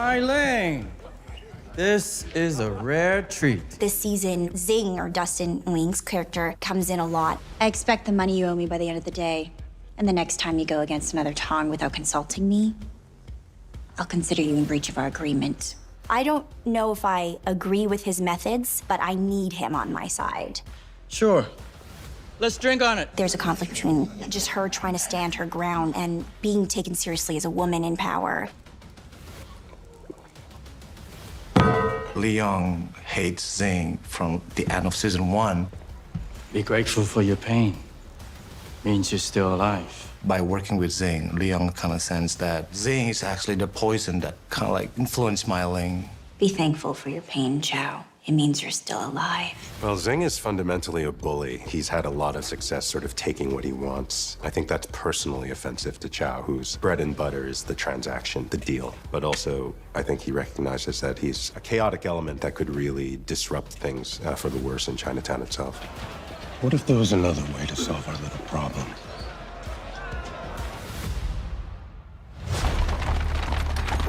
Eileen, this is a rare treat. This season, Zing, or Dustin Nguyen's character, comes in a lot. I expect the money you owe me by the end of the day. And the next time you go against another Tong without consulting me, I'll consider you in breach of our agreement. I don't know if I agree with his methods, but I need him on my side. Sure. Let's drink on it. There's a conflict between just her trying to stand her ground and being taken seriously as a woman in power. Leon hates Zing from the end of season 1. Be grateful for your pain. Means you're still alive. By working with Zing, Leon kind of sensed that Zing is actually the poison that kind of like influenced Eileen. Be thankful for your pain, Chow. It means you're still alive. Well, Zing is fundamentally a bully. He's had a lot of success sort of taking what he wants. I think that's personally offensive to Chow, whose bread and butter is the transaction, the deal. But also, I think he recognizes that he's a chaotic element that could really disrupt things for the worse in Chinatown itself. What if there was another way to solve our little problem?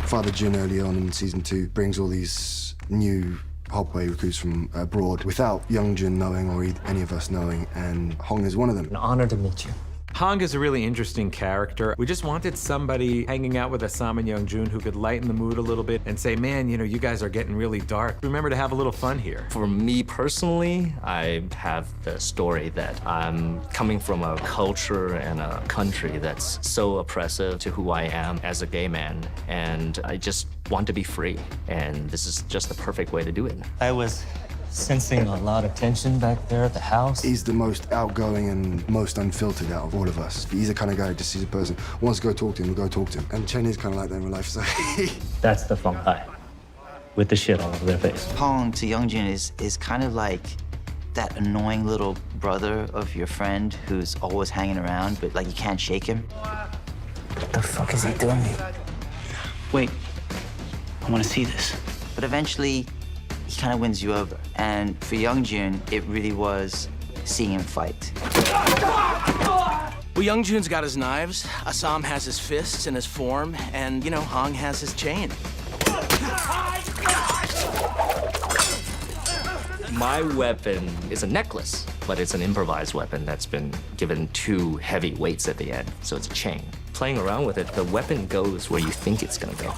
Father Jin early on in season 2 brings all these new Hop Wei recruits from abroad without Youngjun knowing or any of us knowing, and Hong is one of them. An honor to meet you. Hong is a really interesting character. We just wanted somebody hanging out with Ah Sahm and Youngjun who could lighten the mood a little bit and say, man, you know, you guys are getting really dark. Remember to have a little fun here. For me personally, I have the story that I'm coming from a culture and a country that's so oppressive to who I am as a gay man, and I just want to be free, and this is just the perfect way to do it. I was sensing a lot of tension back there at the house. He's the most outgoing and most unfiltered out of all of us. He's the kind of guy who just sees a person, wants to go talk to him, we'll go talk to him. And Chen is kind of like that in real life, so That's the Feng Hai, with the shit all over their face. Hong to Youngjun is kind of like that annoying little brother of your friend who's always hanging around, but like you can't shake him. What the fuck is he doing? Wait, I want to see this. But eventually, he kind of wins you over. And for Youngjun, it really was seeing him fight. Well, Youngjun's got his knives, Ah Sahm has his fists and his form, and, you know, Hong has his chain. My weapon is a necklace, but it's an improvised weapon that's been given 2 heavy weights at the end, so it's a chain. Playing around with it, the weapon goes where you think it's gonna go.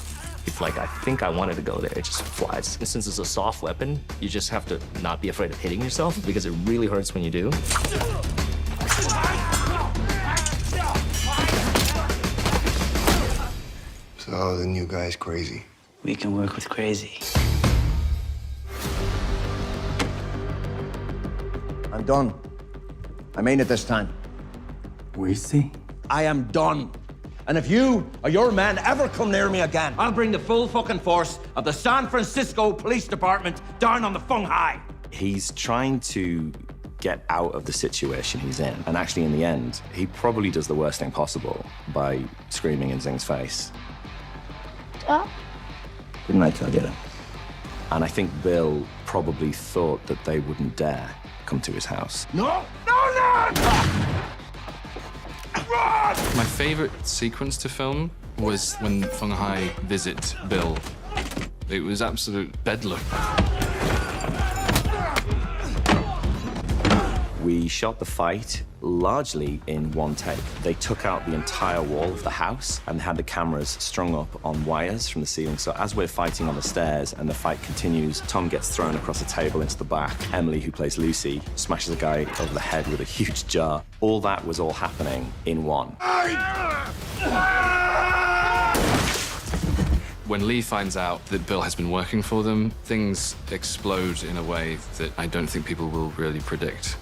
If like I think I wanted to go there, it just flies. And since it's a soft weapon, you just have to not be afraid of hitting yourself because it really hurts when you do. So the new guy's crazy. We can work with crazy. I'm done. I mean it this time. We see. I am done. And if you or your men ever come near me again, I'll bring the full fucking force of the San Francisco Police Department down on the Feng Hai. He's trying to get out of the situation he's in. And actually, in the end, he probably does the worst thing possible by screaming in Zing's face. Didn't I tell you? And I think Bill probably thought that they wouldn't dare come to his house. No! No, no! My favorite sequence to film was when Feng Hai visit Bill. It was absolute bedlam. We shot the fight largely in one take. They took out the entire wall of the house and had the cameras strung up on wires from the ceiling. So as we're fighting on the stairs and the fight continues, Tom gets thrown across a table into the back. Emily, who plays Lucy, smashes a guy over the head with a huge jar. All that was all happening in one. When Lee finds out that Bill has been working for them, things explode in a way that I don't think people will really predict.